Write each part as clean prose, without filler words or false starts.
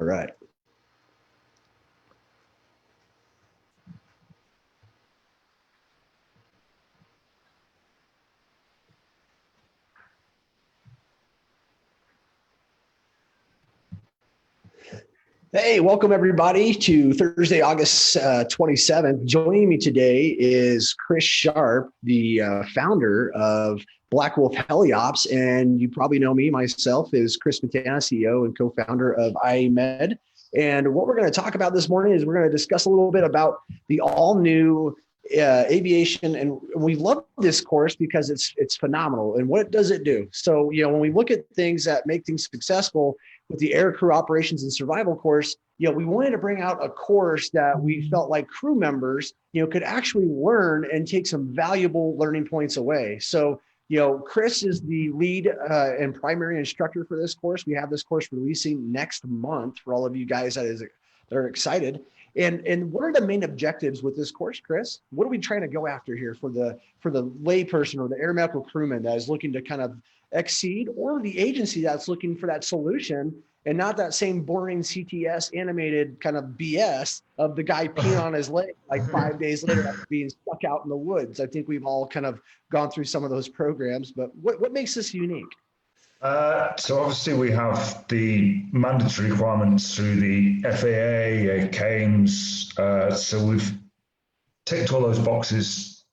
right. Hey, welcome everybody to Thursday, August 27th. Joining me today is Chris Sharpe, the founder of Black Wolf Heliops. And you probably know me, myself, is Chris Smetana, CEO and co-founder of Acadian Air Med. And what we're going to talk about this morning is we're going to discuss a little bit about the all-new aviation. And we love this course because it's phenomenal. And what does it do? So, when we look at things that make things successful, with the air crew operations and survival course, we wanted to bring out a course that we felt like crew members, could actually learn and take some valuable learning points away. So, Chris is the lead and primary instructor for this course. We have this course releasing next month for all of you guys that are excited. And what are the main objectives with this course, Chris? What are we trying to go after here for the layperson or the aeromedical crewman that is looking to kind of exceed, or the agency that's looking for that solution and not that same boring CTS animated kind of BS of the guy peeing on his leg like 5 days later after being stuck out in the woods? I think we've all kind of gone through some of those programs, but what makes this unique? So obviously we have the mandatory requirements through the FAA, CAMTS, so we've ticked all those boxes.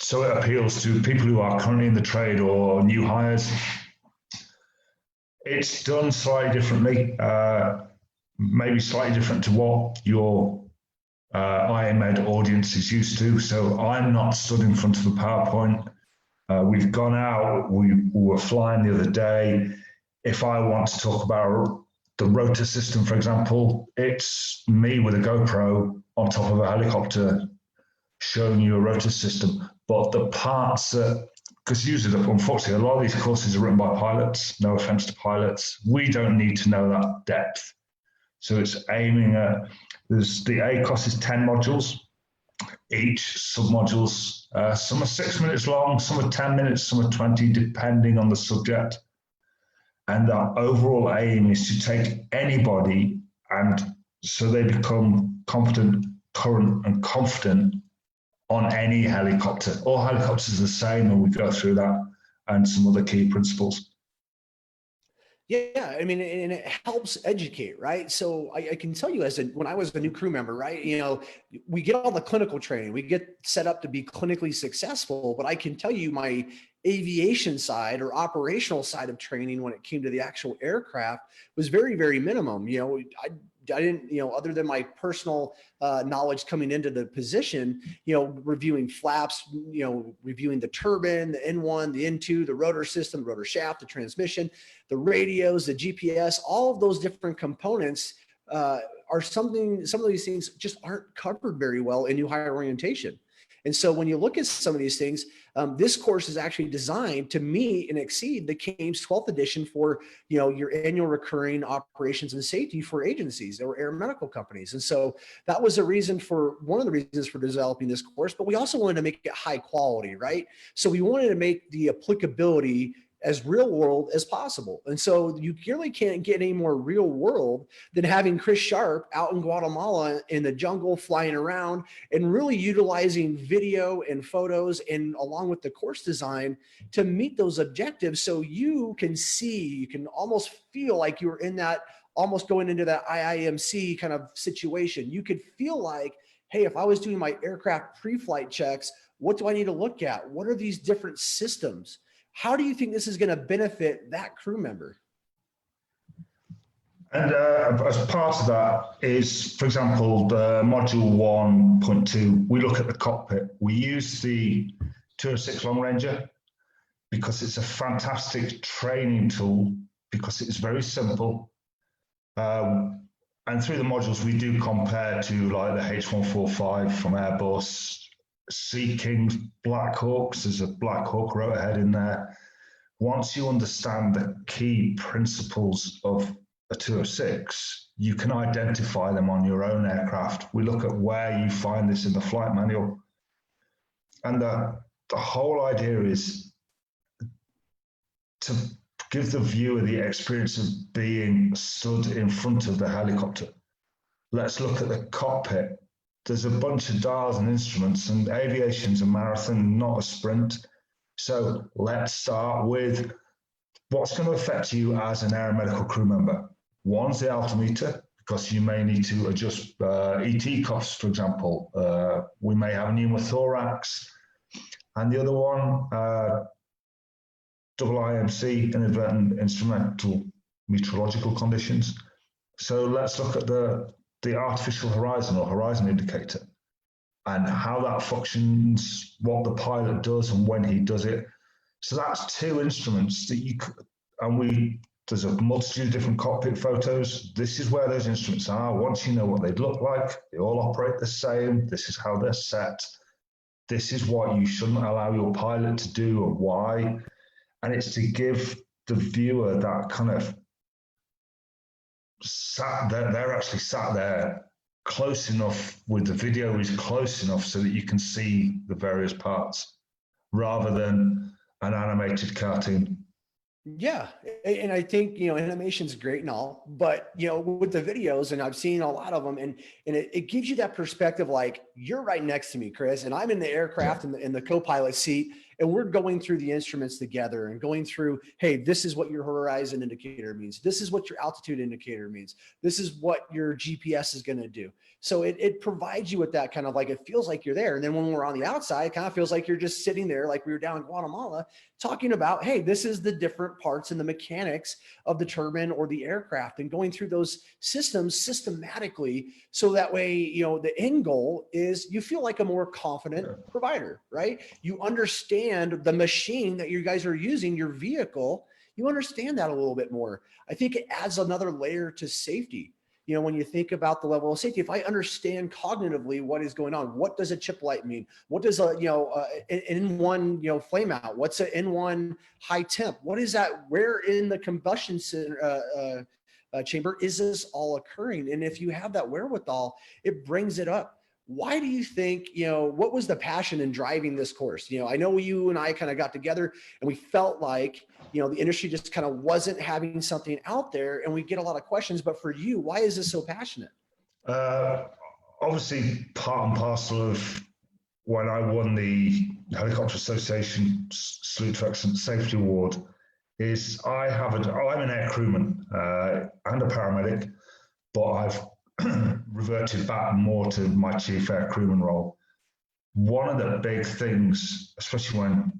So it appeals to people who are currently in the trade or new hires. It's done slightly differently, maybe slightly different to what your Acadian Med audience is used to. So I'm not stood in front of a PowerPoint. We've gone out, we were flying the other day. If I want to talk about the rotor system, for example, it's me with a GoPro on top of a helicopter showing you a rotor system. But the parts that, because usually, unfortunately, a lot of these courses are written by pilots, no offense to pilots. We don't need to know that depth. So it's aiming at, the ACOS is 10 modules, each sub-modules. Some are 6 minutes long, some are 10 minutes, some are 20, depending on the subject. And our overall aim is to take anybody and so they become competent, current, and confident on any helicopter. All helicopters are the same, and we go through that and some other key principles. Yeah, I mean, and it helps educate, right? So I can tell you, when I was a new crew member, right, we get all the clinical training, we get set up to be clinically successful, but I can tell you my aviation side or operational side of training when it came to the actual aircraft was very, very minimum. I didn't, other than my personal knowledge coming into the position, reviewing flaps, reviewing the turbine, the N1, the N2, the rotor system, the rotor shaft, the transmission, the radios, the GPS, all of those different components are some of these things just aren't covered very well in new hire orientation. And so when you look at some of these things, this course is actually designed to meet and exceed the CAMTS 12th edition for, your annual recurring operations and safety for agencies or aeromedical companies. And so that was one of the reasons for developing this course, but we also wanted to make it high quality, right? So we wanted to make the applicability as real world as possible. And so you really can't get any more real world than having Chris Sharpe out in Guatemala in the jungle flying around and really utilizing video and photos and along with the course design to meet those objectives. So you can almost feel like you're in that, almost going into that IIMC kind of situation. You could feel like, hey, if I was doing my aircraft pre-flight checks, what do I need to look at? What are these different systems? How do you think this is going to benefit that crew member? And as part of that is, for example, the module 1.2, we look at the cockpit. We use the 206 Long Ranger because it's a fantastic training tool because it's very simple. And through the modules, we do compare to like the H145 from Airbus, Sea King's Black Hawks. There's a Black Hawk rotor head in there. Once you understand the key principles of a 206, you can identify them on your own aircraft. We look at where you find this in the flight manual. And the whole idea is to give the viewer the experience of being stood in front of the helicopter. Let's look at the cockpit. There's a bunch of dials and instruments, and aviation's a marathon, not a sprint. So let's start with what's going to affect you as an aeromedical crew member. One's the altimeter, because you may need to adjust ET costs, for example. We may have a pneumothorax. And the other one, double IMC, inadvertent instrumental meteorological conditions. So let's look at the artificial horizon or horizon indicator and how that functions, what the pilot does and when he does it. So that's two instruments that you could, and there's a multitude of different cockpit photos. This is where those instruments are. Once you know what they'd look like, they all operate the same. This is how they're set. This is what you shouldn't allow your pilot to do and why. And it's to give the viewer that kind of they're actually sat there close enough with the video is close enough so that you can see the various parts rather than an animated cartoon. Yeah. And I think, animation's great and all, but, with the videos, and I've seen a lot of them, and it gives you that perspective, like you're right next to me, Chris, and I'm in the aircraft in the co-pilot seat, and we're going through the instruments together and going through, hey, this is what your horizon indicator means. This is what your altitude indicator means. This is what your GPS is going to do. So it provides you with that kind of like, it feels like you're there. And then when we're on the outside, it kind of feels like you're just sitting there, like we were down in Guatemala talking about, hey, this is the different parts and the mechanics of the turbine or the aircraft, and going through those systems systematically. So that way, the end goal is you feel like a more confident provider, right? You understand the machine that you guys are using, your vehicle, you understand that a little bit more. I think it adds another layer to safety. When you think about the level of safety, if I understand cognitively what is going on, what does a chip light mean? What does an N1, flame out? What's an N1 high temp? What is that? Where in the combustion chamber is this all occurring? And if you have that wherewithal, it brings it up. Why do you think, what was the passion in driving this course? I know you and I kind of got together and we felt like, the industry just kind of wasn't having something out there, and we get a lot of questions, but for you, why is this so passionate? Obviously part and parcel of when I won the Helicopter Association Salute to Excellence Safety Award is I'm an air crewman and a paramedic, but I've reverted back more to my chief air crewman role. One of the big things, especially when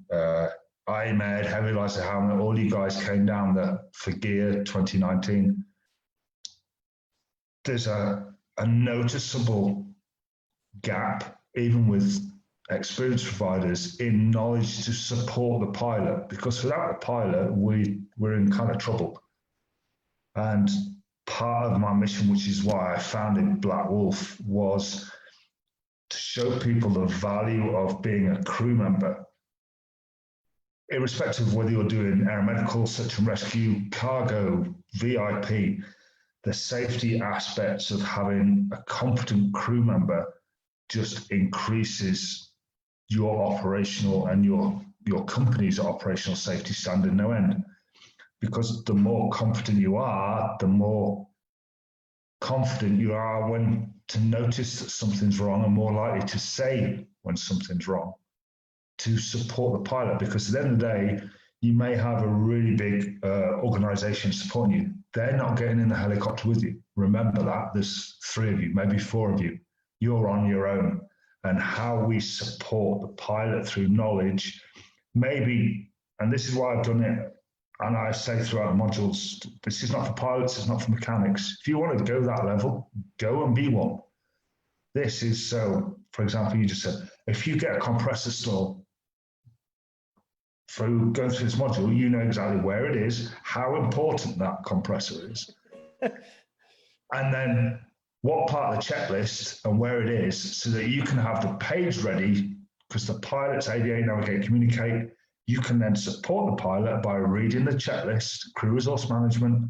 AirMed, Heli, helmet, all you guys came down for gear 2019, there's a noticeable gap, even with experienced providers, in knowledge to support the pilot, because without the pilot, we're in kind of trouble. And part of my mission, which is why I founded Black Wolf, was to show people the value of being a crew member, irrespective of whether you're doing aeromedical, search and rescue, cargo, VIP. The safety aspects of having a competent crew member just increases your operational and your company's operational safety standard no end. Because the more competent you are, the more confident you are when to notice that something's wrong, and more likely to say when something's wrong to support the pilot. Because at the end of the day, you may have a really big organization supporting you. They're not getting in the helicopter with you. Remember that. There's 3 of you, maybe 4 of you. You're on your own. And how we support the pilot through knowledge, maybe, and this is why I've done it, and I say throughout the modules, this is not for pilots, it's not for mechanics. If you want to go that level, go and be one. This is so, for example, you just said, if you get a compressor stall through going through this module, you know exactly where it is, how important that compressor is, and then what part of the checklist and where it is, so that you can have the page ready, because the pilots aviate, navigate, communicate. You can then support the pilot by reading the checklist, crew resource management,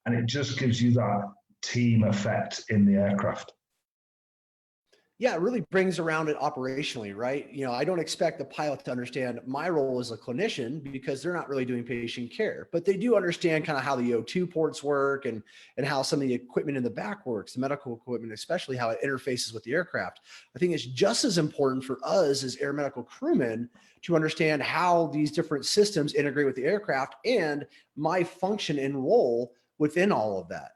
and it just gives you that team effect in the aircraft. Yeah, it really brings around it operationally, right? I don't expect the pilot to understand my role as a clinician because they're not really doing patient care, but they do understand kind of how the O2 ports work and how some of the equipment in the back works, the medical equipment, especially how it interfaces with the aircraft. I think it's just as important for us as air medical crewmen to understand how these different systems integrate with the aircraft and my function and role within all of that.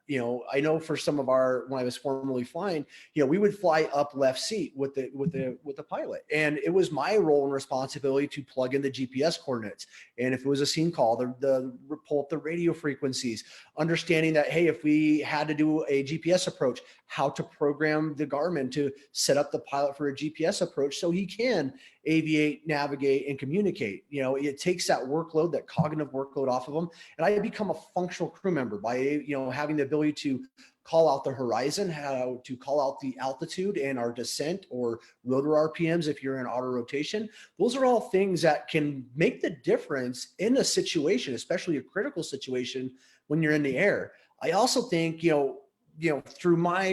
I know for some of when I was formerly flying, we would fly up left seat with the pilot, and it was my role and responsibility to plug in the GPS coordinates. And if it was a scene call, the pull up the radio frequencies, understanding that, hey, if we had to do a GPS approach, how to program the Garmin to set up the pilot for a GPS approach so he can aviate, navigate, and communicate. It takes that workload, that cognitive workload off of them. And I become a functional crew member by, having the ability to call out the horizon, how to call out the altitude and our descent or rotor RPMs if you're in auto rotation. Those are all things that can make the difference in a situation, especially a critical situation when you're in the air. I also think, through my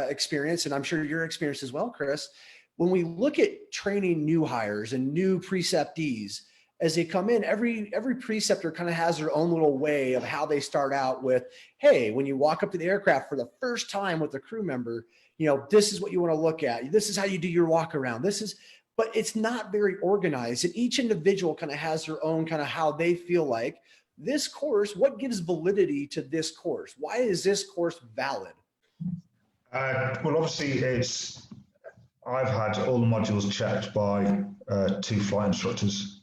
experience, and I'm sure your experience as well, Chris, when we look at training new hires and new preceptees, as they come in, every preceptor kind of has their own little way of how they start out with, hey, when you walk up to the aircraft for the first time with a crew member, this is what you want to look at. This is how you do your walk around. But it's not very organized. And each individual kind of has their own kind of how they feel like this course, what gives validity to this course? Why is this course valid? Well, obviously I've had all the modules checked by 2 flight instructors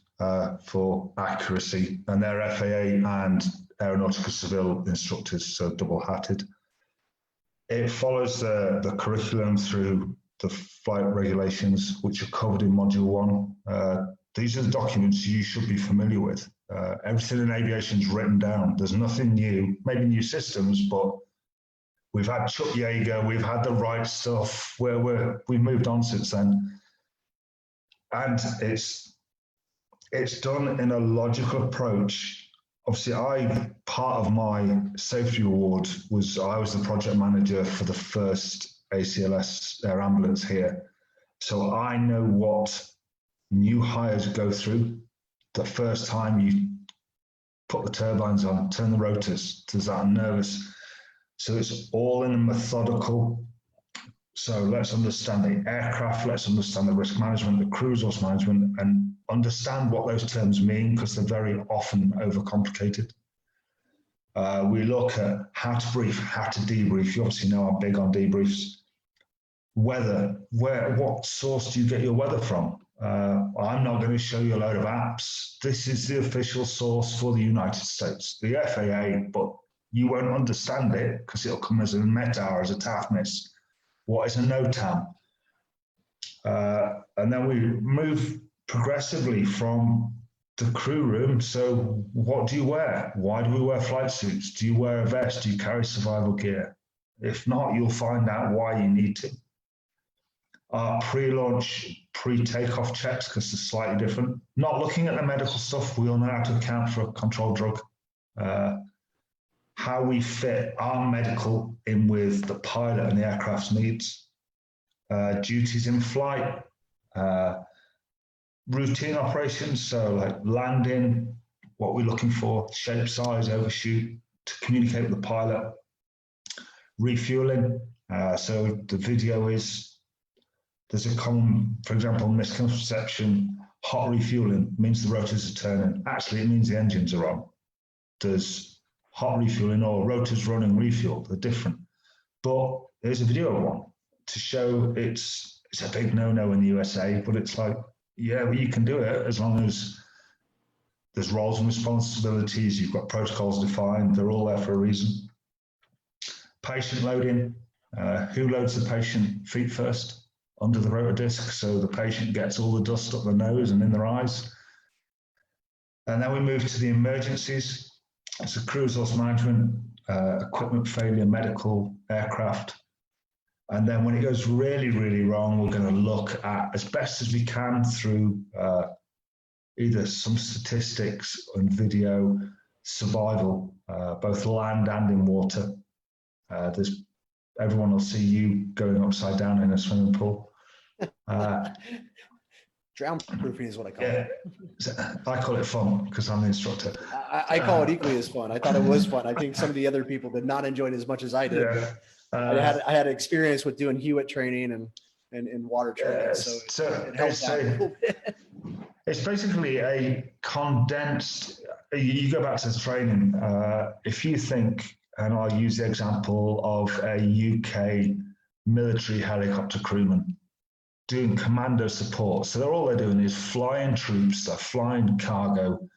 for accuracy, and they're FAA and aeronautical civil instructors, so double-hatted. It follows the curriculum through the flight regulations, which are covered in Module 1. These are the documents you should be familiar with. Everything in aviation is written down. There's nothing new, maybe new systems, but we've had Chuck Yeager, we've had the right stuff, we've moved on since then. And it's done in a logical approach. Obviously, part of my safety award was I was the project manager for the first ACLS air ambulance here. So I know what new hires go through the first time you put the turbines on, turn the rotors, there's that nervous. So it's all in a methodical. So let's understand the aircraft, let's understand the risk management, the crew resource management, and understand what those terms mean, because they're very often overcomplicated. We look at how to brief, how to debrief. You obviously know I'm big on debriefs. Weather, what source do you get your weather from? I'm not going to show you a load of apps. This is the official source for the United States, the FAA, but you won't understand it because it'll come as a META or as a TAF miss. What is a NOTAM? And then we move progressively from the crew room. So what do you wear? Why do we wear flight suits? Do you wear a vest? Do you carry survival gear? If not, you'll find out why you need to. Our pre-launch, pre-takeoff checks, because they're slightly different. Not looking at the medical stuff, we all know how to account for a controlled drug. How we fit our medical in with the pilot and the aircraft's needs. Duties in flight, routine operations, so like landing, what we're looking for, shape, size, overshoot, to communicate with the pilot. Refueling, so the video is, there's a common, for example, misconception, hot refueling means the rotors are turning. Actually, it means the engines are on. There's hot refueling or rotors running refuel, they're different. But there's a video of one to show it's a big no-no in the USA, but it's like, yeah, well, you can do it as long as there's roles and responsibilities, you've got protocols defined, they're all there for a reason. Patient loading, who loads the patient feet first? Under the rotor disc, so the patient gets all the dust up their nose and in their eyes. And then we move to the emergencies. So crew resource management, equipment failure, medical, aircraft. And then when it goes really, really wrong, we're going to look at, as best as we can through either some statistics and video, survival, both land and in water. Everyone will see you going upside down in a swimming pool. Drown proofing is what I call Yeah, it. I call it fun because I'm the instructor. I call it equally as fun. I thought it was fun. I think some of the other people did not enjoy it as much as I did. Yeah. I had experience with doing Hewitt training and water training, so it helped out a little bit. It's basically a condensed. You go back to the training. If you think, and I'll use the example of a UK military helicopter crewman doing commando support. So they're doing is flying troops, they're flying cargo.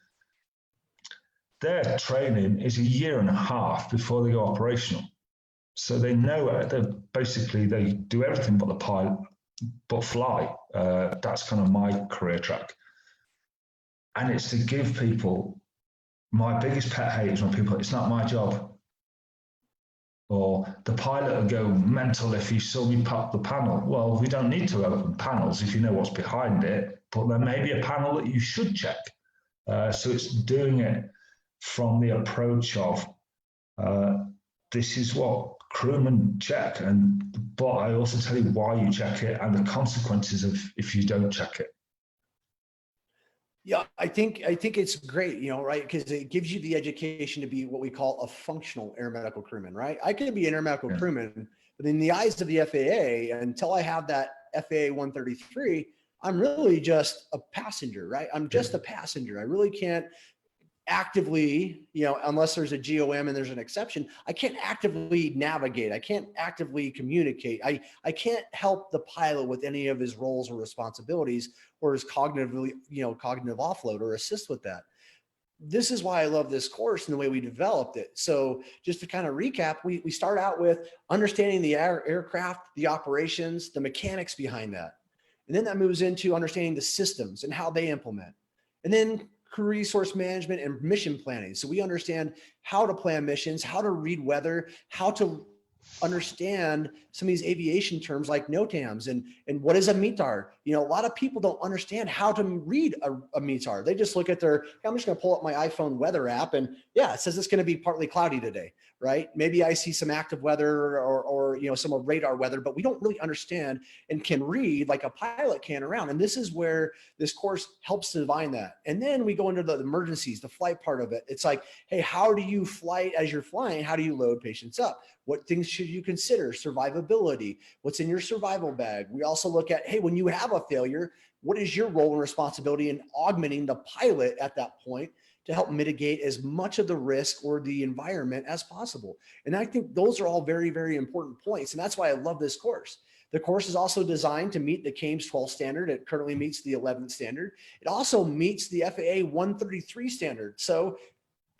Their training is a year and a half before they go operational. So they know they do everything but the pilot, but fly. That's kind of my career track. And it's to give people, my biggest pet hate is when people, it's not my job. Or the pilot will go mental if he saw me pop the panel. Well, we don't need to open panels if you know what's behind it, but there may be a panel that you should check. So it's doing it from the approach of this is what crewmen check, but I also tell you why you check it and the consequences of if you don't check it. Yeah, I think it's great, right? Because it gives you the education to be what we call a functional air medical crewman, right? I can be an air medical crewman, but in the eyes of the FAA, until I have that FAA 133, I'm really just a passenger, right? I'm just a passenger. I really can't actively, unless there's a GOM and there's an exception, I can't actively navigate. I can't actively communicate. I can't help the pilot with any of his roles or responsibilities or his cognitive offload or assist with that. This is why I love this course and the way we developed it. So just to kind of recap, we start out with understanding the aircraft, the operations, the mechanics behind that. And then that moves into understanding the systems and how they implement. And then crew resource management and mission planning. So we understand how to plan missions, how to read weather, how to understand some of these aviation terms like NOTAMs and what is a METAR. A lot of people don't understand how to read a METAR. They just look at I'm just going to pull up my iPhone weather app and yeah, it says it's going to be partly cloudy today, right? Maybe I see some active weather or some radar weather, but we don't really understand and can read like a pilot can around. And this is where this course helps to define that. And then we go into the emergencies, the flight part of it. It's like, hey, how do you flight as you're flying? How do you load patients up? What things should you consider? Survivability, what's in your survival bag. We also look at, hey, when you have a failure, what is your role and responsibility in augmenting the pilot at that point to help mitigate as much of the risk or the environment as possible? And I think those are all very, very important points. And that's why I love this course. The course is also designed to meet the CAMTS 12 standard. It currently meets the 11th standard. It also meets the FAA 133 standard. So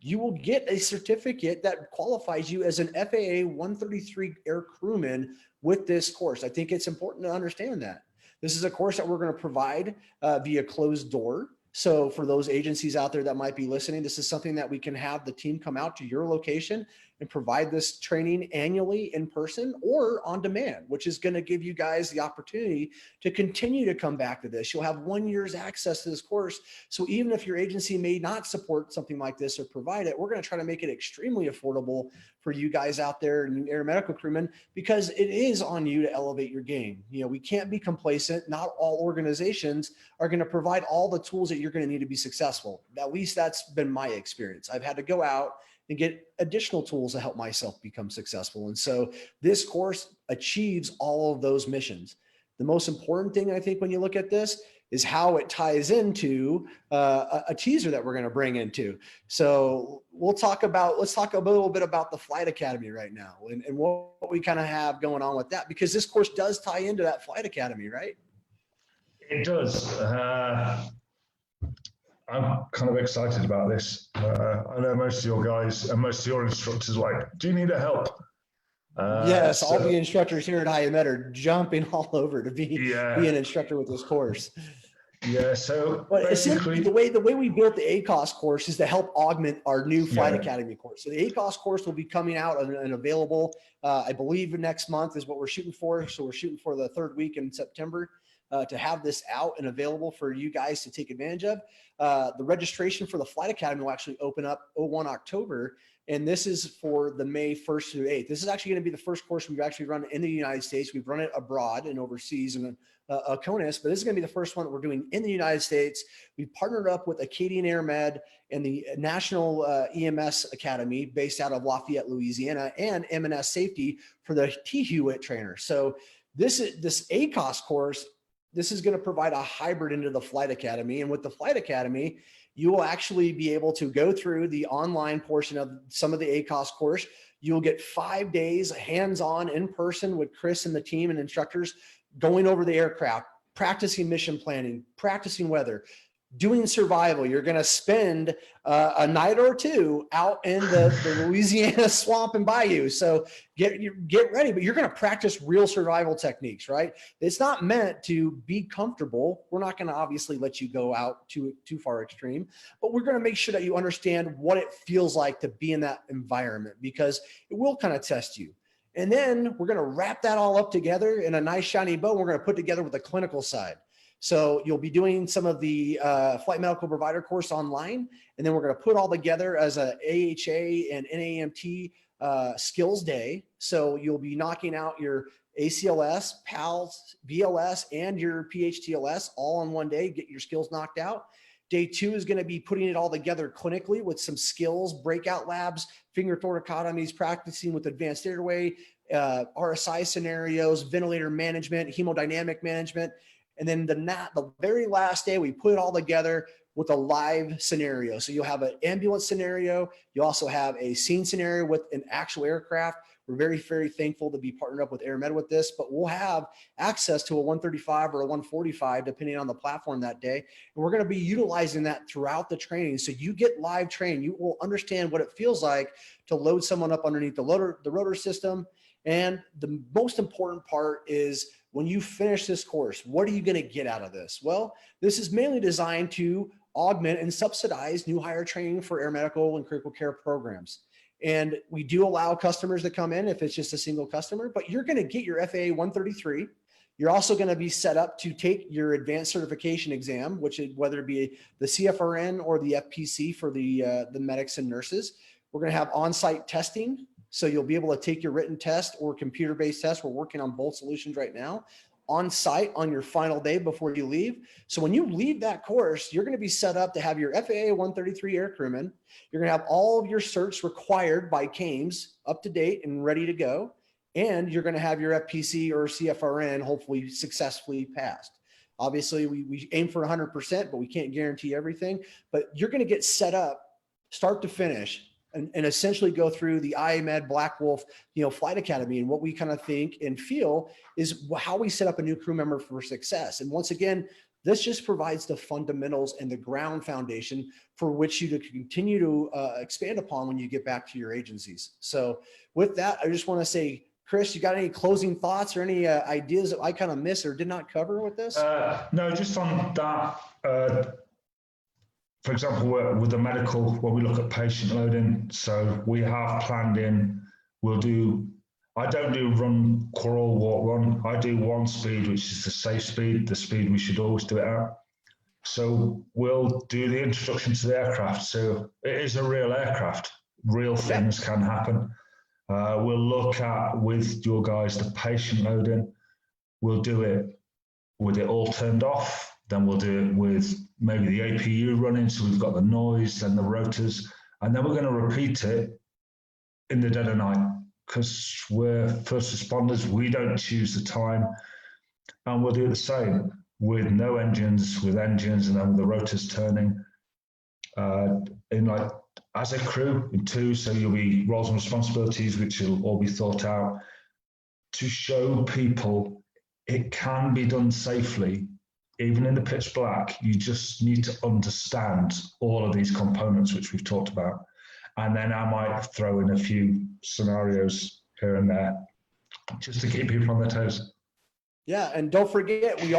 you will get a certificate that qualifies you as an FAA 133 air crewman with this course. I think it's important to understand that. This is a course that we're going to provide via closed door. So for those agencies out there that might be listening, this is something that we can have the team come out to your location and provide this training annually in person or on demand, which is going to give you guys the opportunity to continue to come back to this. You'll have 1 year's access to this course. So even if your agency may not support something like this or provide it, we're going to try to make it extremely affordable for you guys out there and air medical crewmen, because it is on you to elevate your game. We can't be complacent. Not all organizations are going to provide all the tools that you're going to need to be successful. At least that's been my experience. I've had to go out and get additional tools to help myself become successful. And so this course achieves all of those missions. The most important thing, I think, when you look at this is how it ties into a teaser that we're going to bring into. So let's talk a little bit about the Flight Academy right now and what we kind of have going on with that, because this course does tie into that Flight Academy, right? It does. I'm kind of excited about this. I know most of your guys and most of your instructors are like, do you need a help? Yes, all the instructors here at Acadian Air Med are jumping all over to be an instructor with this course. Yeah, so but basically the way we built the ACOS course is to help augment our new Flight Academy course. So the ACOS course will be coming out and available, I believe next month is what we're shooting for. So we're shooting for the third week in September to have this out and available for you guys to take advantage of. The registration for the Flight Academy will actually open up 01 October. And this is for the May 1st through 8th. This is actually going to be the first course we've actually run in the United States. We've run it abroad and overseas in a CONUS, but this is going to be the first one that we're doing in the United States. We've partnered up with Acadian Air Med and the National EMS Academy based out of Lafayette, Louisiana, and M&S Safety for the T. Hewitt trainer. So this ACOS course, this is going to provide a hybrid into the Flight Academy. And with the Flight Academy, you will actually be able to go through the online portion of some of the ACOS course. You'll get 5 days hands-on in person with Chris and the team and instructors going over the aircraft, practicing mission planning, practicing weather, doing survival. You're going to spend a night or two out in the Louisiana swamp and bayou. So get ready, but you're going to practice real survival techniques, right? It's not meant to be comfortable. We're not going to obviously let you go out too far extreme, but we're going to make sure that you understand what it feels like to be in that environment, because it will kind of test you. And then we're going to wrap that all up together in a nice shiny bow. We're going to put together with the clinical side. So you'll be doing some of the flight medical provider course online, and then we're going to put all together as a AHA and NAMT skills day. So you'll be knocking out your ACLS, PALS, BLS, and your PHTLS all in one day, get your skills knocked out. Day 2 is going to be putting it all together clinically with some skills, breakout labs, finger thoracotomies, practicing with advanced airway, RSI scenarios, ventilator management, hemodynamic management. And then the very last day, we put it all together with a live scenario. So you'll have an ambulance scenario. You also have a scene scenario with an actual aircraft. We're very, very thankful to be partnered up with Air Med with this, but we'll have access to a 135 or a 145, depending on the platform that day. And we're going to be utilizing that throughout the training. So you get live training. You will understand what it feels like to load someone up underneath the rotor system. And the most important part is, when you finish this course, what are you going to get out of this? Well, this is mainly designed to augment and subsidize new hire training for air medical and critical care programs. And we do allow customers to come in if it's just a single customer, but you're going to get your FAA 133. You're also going to be set up to take your advanced certification exam, which is whether it be the CFRN or the FPC for the medics and nurses. We're going to have on-site testing. So you'll be able to take your written test or computer-based test. We're working on both solutions right now on site on your final day before you leave. So when you leave that course, you're going to be set up to have your FAA 133 air crewman. You're going to have all of your certs required by CAMTS up to date and ready to go. And you're going to have your FPC or CFRN hopefully successfully passed. Obviously, we aim for 100%, but we can't guarantee everything. But you're going to get set up start to finish and essentially go through the IAMED Black Wolf, Flight Academy. And what we kind of think and feel is how we set up a new crew member for success. And once again, this just provides the fundamentals and the ground foundation for which you to continue to expand upon when you get back to your agencies. So with that, I just want to say, Chris, you got any closing thoughts or any ideas that I kind of missed or did not cover with this? No, just on that, for example, with the medical, when we look at patient loading, so we have planned in, I don't do run, crawl, walk, run. I do one speed, which is the safe speed, the speed we should always do it at. So we'll do the introduction to the aircraft. So it is a real aircraft. Real things can happen. We'll look at, with your guys, the patient loading. We'll do it with it all turned off. Then we'll do it with maybe the APU running, so we've got the noise and the rotors, and then we're going to repeat it in the dead of night, because we're first responders, we don't choose the time, and we'll do the same with no engines, with engines, and then with the rotors turning, as a crew in two, so you'll be roles and responsibilities, which will all be thought out to show people it can be done safely. Even in the pitch black, you just need to understand all of these components, which we've talked about. And then I might throw in a few scenarios here and there, just to keep people on their toes. Yeah, and don't forget, we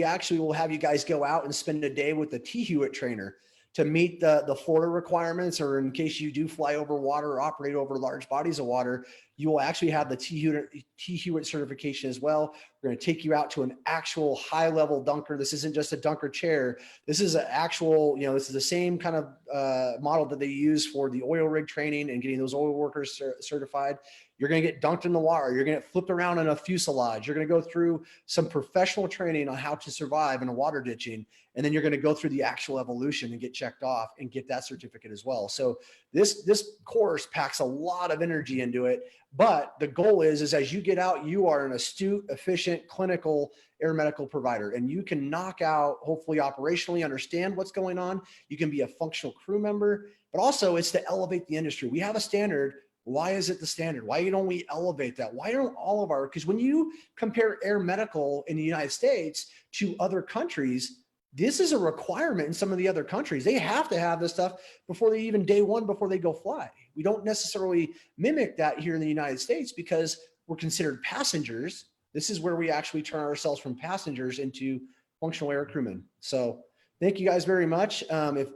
actually will have you guys go out and spend a day with the T. Hewitt trainer to meet the Florida requirements, or in case you do fly over water or operate over large bodies of water, you will actually have the T. Hewitt certification as well. We're We're going to take you out to an actual high level dunker. This isn't just a dunker chair. This is an actual, this is the same kind of model that they use for the oil rig training and getting those oil workers certified. You're going to get dunked in the water. You're going to get flipped around in a fuselage. You're going to go through some professional training on how to survive in a water ditching. And then you're going to go through the actual evolution and get checked off and get that certificate as well. So this course packs a lot of energy into it. But the goal is as you get out, you are an astute, efficient, clinical air medical provider, and you can knock out, hopefully operationally understand what's going on. You can be a functional crew member, but also it's to elevate the industry. We have a standard. Why is it the standard? Why don't we elevate that? Why don't all of our, because when you compare air medical in the United States to other countries, this is a requirement in some of the other countries. They have to have this stuff before they even day one, before they go fly. We don't necessarily mimic that here in the United States because we're considered passengers. This is where we actually turn ourselves from passengers into functional air crewmen. So thank you guys very much.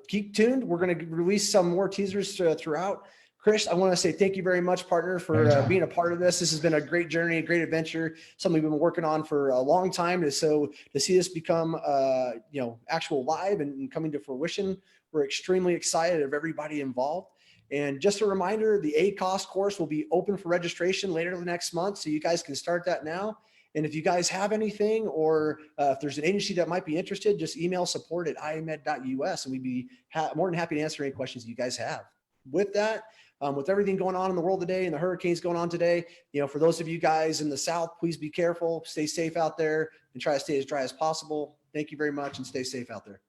Keep tuned. We're going to release some more teasers throughout. Chris, I want to say thank you very much, partner, for being a part of this. This has been a great journey, a great adventure, something we've been working on for a long time. So to see this become, actual live and coming to fruition, we're extremely excited of everybody involved. And just a reminder, the ACOS course will be open for registration later next month. So you guys can start that now. And if you guys have anything, or if there's an agency that might be interested, just email support@iamed.us, and we'd be more than happy to answer any questions you guys have. With that, with everything going on in the world today and the hurricanes going on today, for those of you guys in the South, please be careful, stay safe out there, and try to stay as dry as possible. Thank you very much, and stay safe out there.